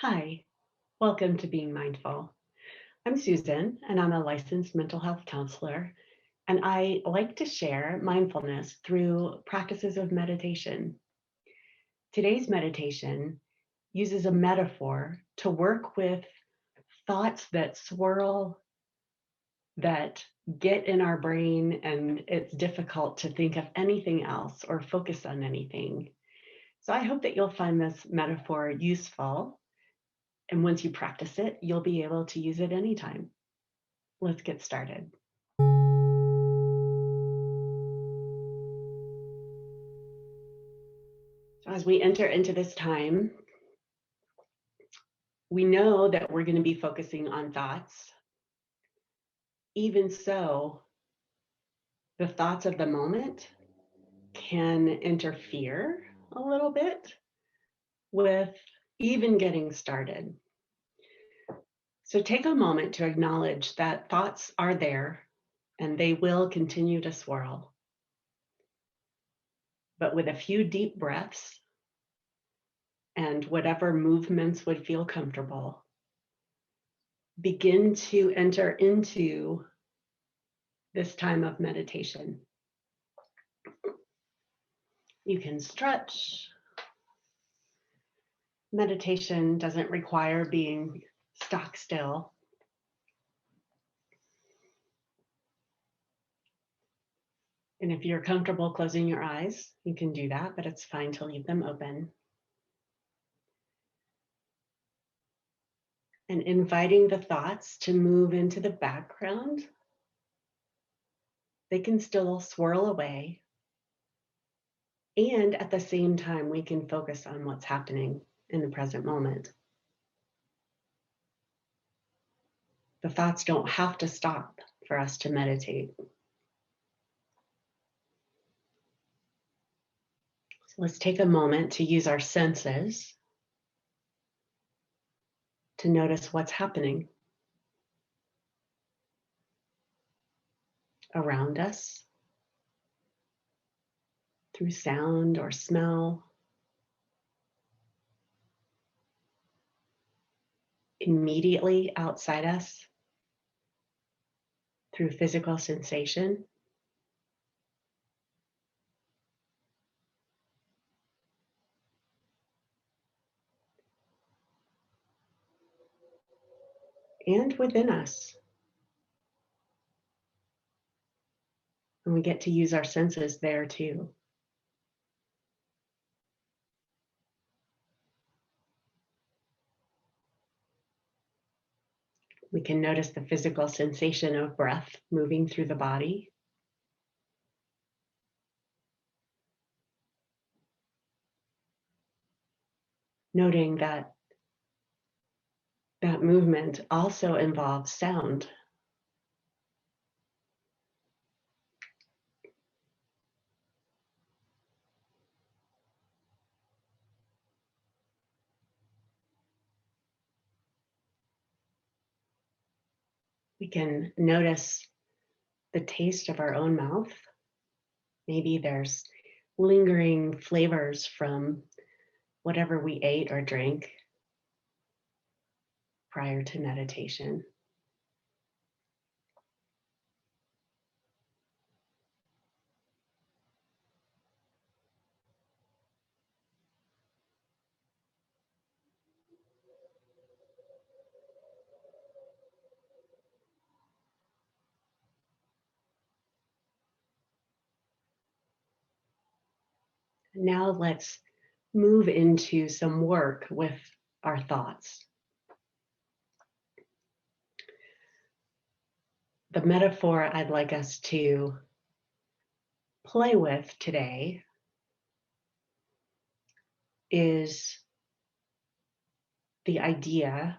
Hi, welcome to Being Mindful. I'm Susan, and I'm a licensed mental health counselor, and I like to share mindfulness through practices of meditation. Today's meditation uses a metaphor to work with thoughts that swirl, that get in our brain, and it's difficult to think of anything else or focus on anything. So I hope that you'll find this metaphor useful. And once you practice it, you'll be able to use it anytime. Let's get started. So as we enter into this time, we know that we're going to be focusing on thoughts. Even so, the thoughts of the moment can interfere a little bit with even getting started. So take a moment to acknowledge that thoughts are there and they will continue to swirl. But with a few deep breaths and whatever movements would feel comfortable, begin to enter into this time of meditation. You can stretch. Meditation doesn't require being stock still. And if you're comfortable closing your eyes, you can do that, but it's fine to leave them open. And inviting the thoughts to move into the background. They can still swirl away. And at the same time, we can focus on what's happening in the present moment. The thoughts don't have to stop for us to meditate. So let's take a moment to use our senses to notice what's happening around us through sound or smell, immediately outside us through physical sensation, and within us. And we get to use our senses there too. We can notice the physical sensation of breath moving through the body. Noting that that movement also involves sound. We can notice the taste of our own mouth. Maybe there's lingering flavors from whatever we ate or drank prior to meditation. Now let's move into some work with our thoughts. The metaphor I'd like us to play with today is the idea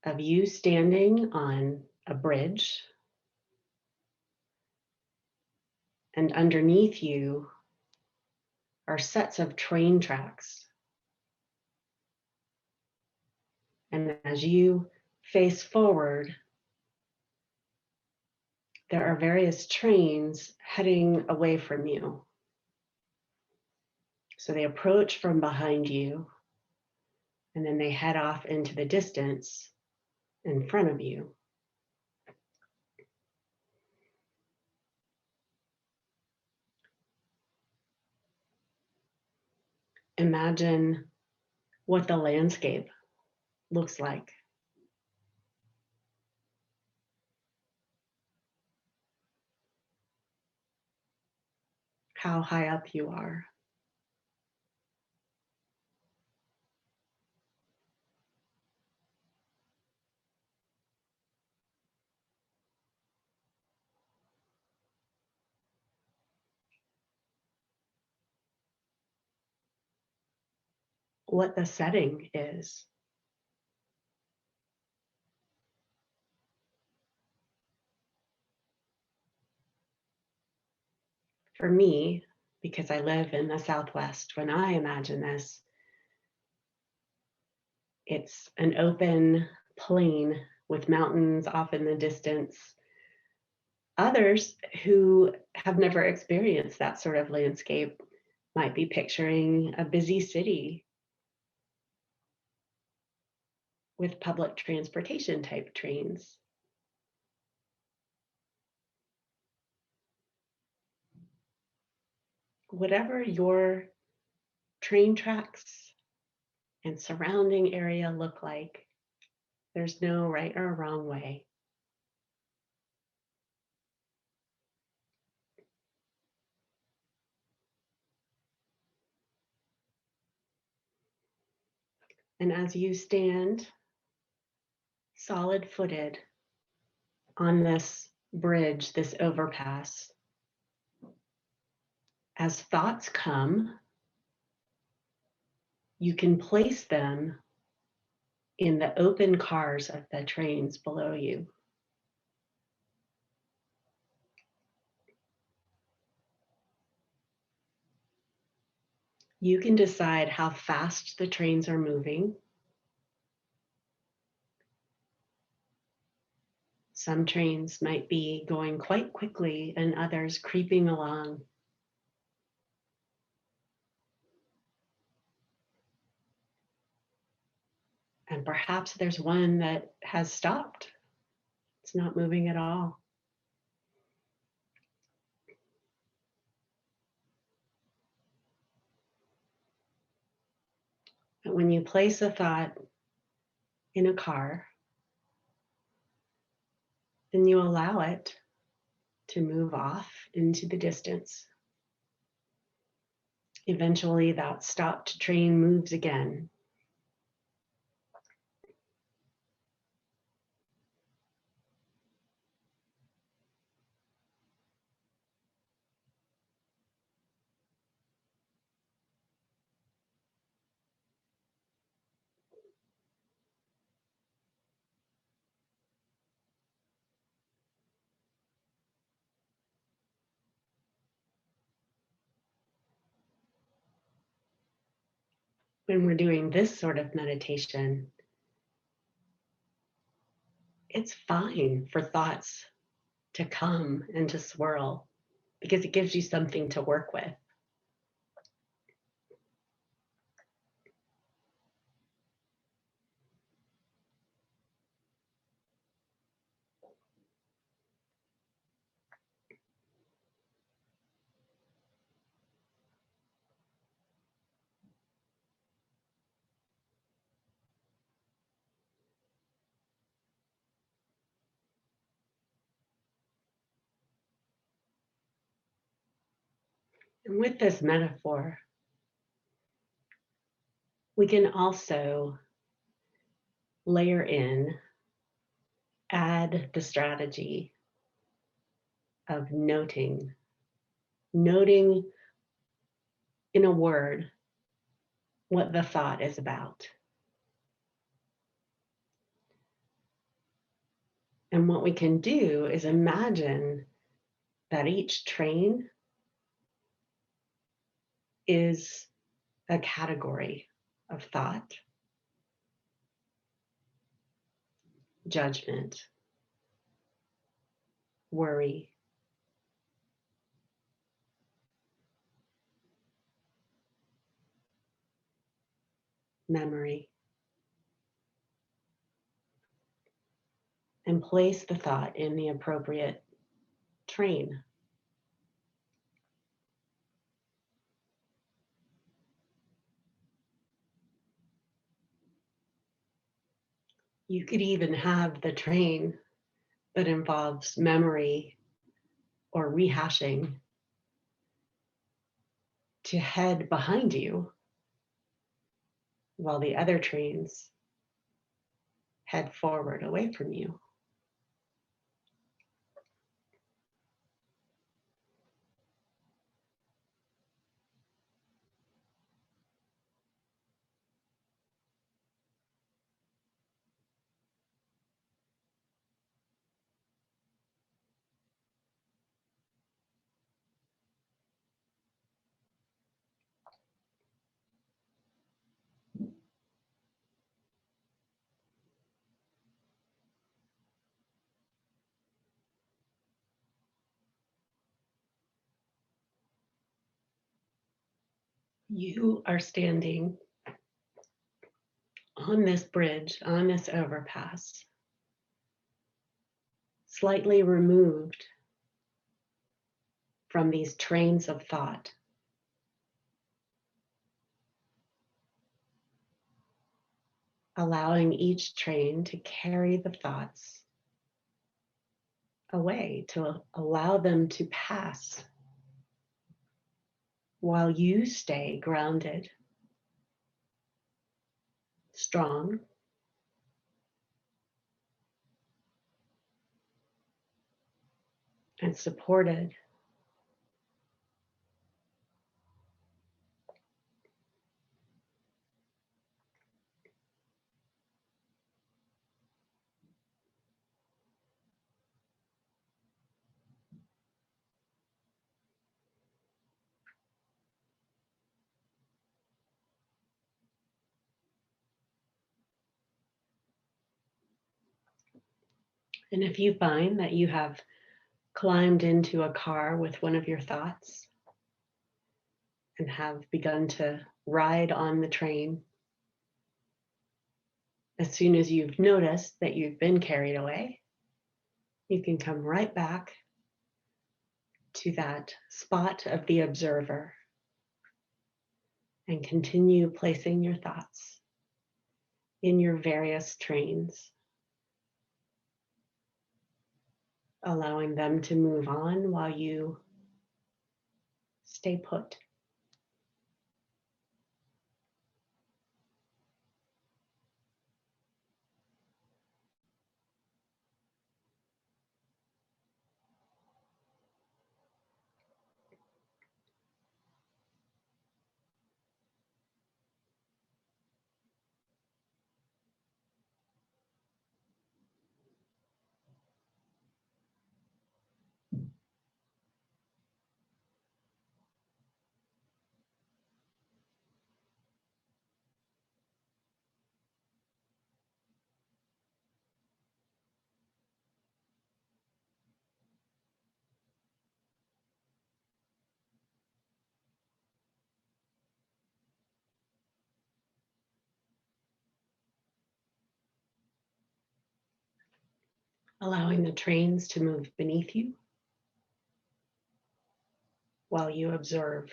of you standing on a bridge, and underneath you are sets of train tracks. And as you face forward, there are various trains heading away from you. So they approach from behind you, and then they head off into the distance in front of you. Imagine what the landscape looks like. How high up you are. What the setting is. For me, because I live in the Southwest, when I imagine this, it's an open plain with mountains off in the distance. Others who have never experienced that sort of landscape might be picturing a busy city with public transportation type trains. Whatever your train tracks and surrounding area look like, there's no right or wrong way. And as you stand solid footed on this bridge, this overpass, as thoughts come, you can place them in the open cars of the trains below you. You can decide how fast the trains are moving. Some trains might be going quite quickly and others creeping along. And perhaps there's one that has stopped. It's not moving at all. But when you place a thought in a car, then you allow it to move off into the distance. Eventually, that stopped train moves again. When we're doing this sort of meditation, it's fine for thoughts to come and to swirl because it gives you something to work with. And with this metaphor, we can also layer in, add the strategy of noting in a word what the thought is about. And what we can do is imagine that each train is a category of thought, judgment, worry, memory, and place the thought in the appropriate train. You could even have the train that involves memory or rehashing to head behind you while the other trains head forward away from you. You are standing on this bridge, on this overpass, slightly removed from these trains of thought. Allowing each train to carry the thoughts away, to allow them to pass while you stay grounded, strong, and supported. And if you find that you have climbed into a car with one of your thoughts and have begun to ride on the train, as soon as you've noticed that you've been carried away, you can come right back to that spot of the observer and continue placing your thoughts in your various trains, allowing them to move on while you stay put. Allowing the trains to move beneath you while you observe.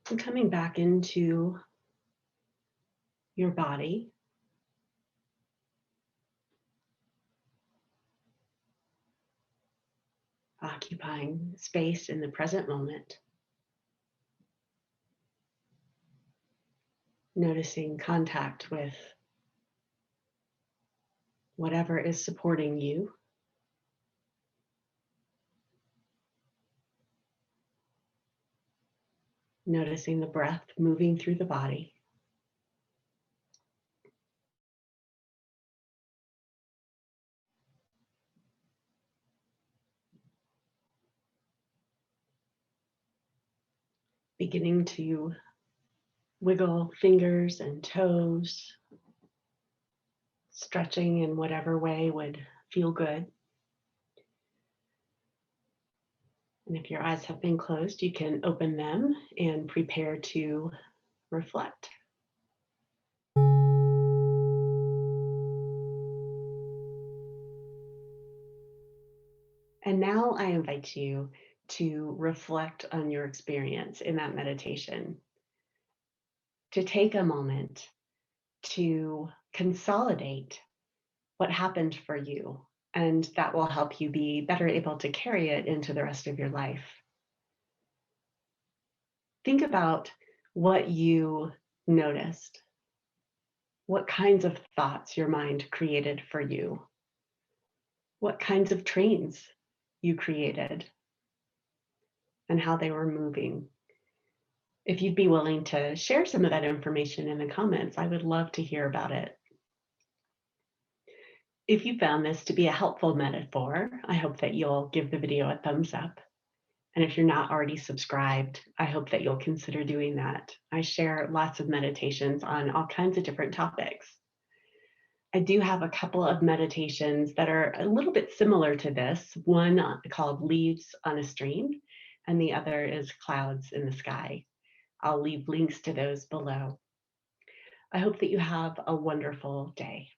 And coming back into your body, occupying space in the present moment. Noticing contact with whatever is supporting you. Noticing the breath moving through the body. Beginning to wiggle fingers and toes, stretching in whatever way would feel good. And if your eyes have been closed, you can open them and prepare to reflect. And now I invite you to reflect on your experience in that meditation, to take a moment to consolidate what happened for you. And that will help you be better able to carry it into the rest of your life. Think about what you noticed, what kinds of thoughts your mind created for you, what kinds of trains you created, and how they were moving. If you'd be willing to share some of that information in the comments, I would love to hear about it. If you found this to be a helpful metaphor, I hope that you'll give the video a thumbs up. And if you're not already subscribed, I hope that you'll consider doing that. I share lots of meditations on all kinds of different topics. I do have a couple of meditations that are a little bit similar to this, one called Leaves on a Stream, and the other is Clouds in the Sky. I'll leave links to those below. I hope that you have a wonderful day.